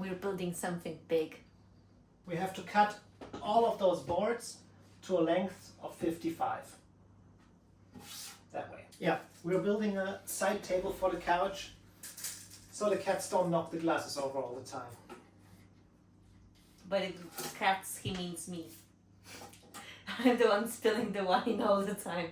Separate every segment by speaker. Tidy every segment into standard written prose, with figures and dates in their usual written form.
Speaker 1: We're building something big.
Speaker 2: We have to cut all of those boards to a length of 55. That way. Yeah, we're building a side table for the couch so the cats don't knock the glasses over all the time.
Speaker 1: But cats, he means me. I'm the one spilling the wine all the time.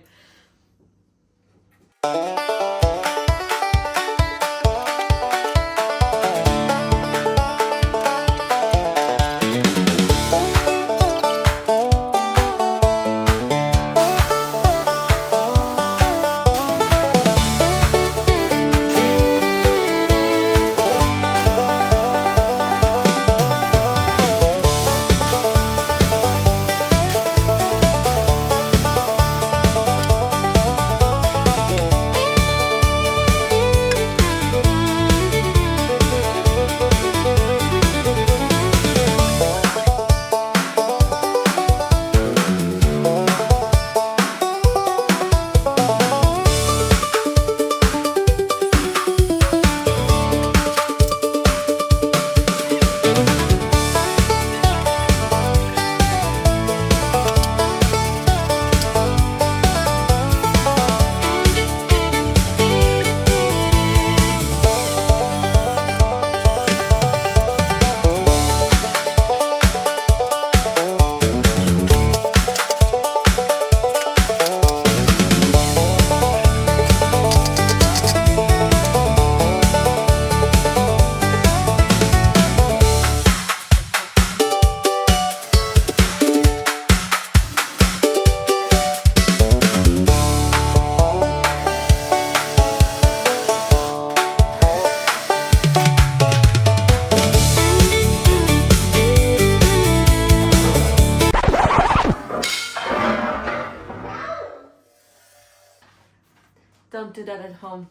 Speaker 1: Don't do that at home,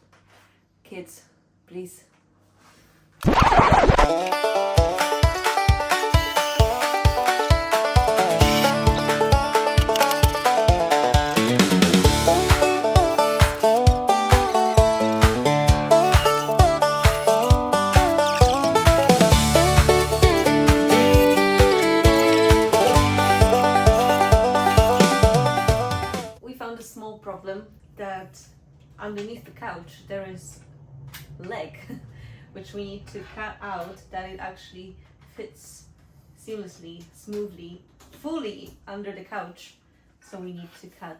Speaker 1: kids, please. We found a small problem that underneath the couch there is a leg which we need to cut out that it actually fits seamlessly, smoothly, fully under the couch, so we need to cut.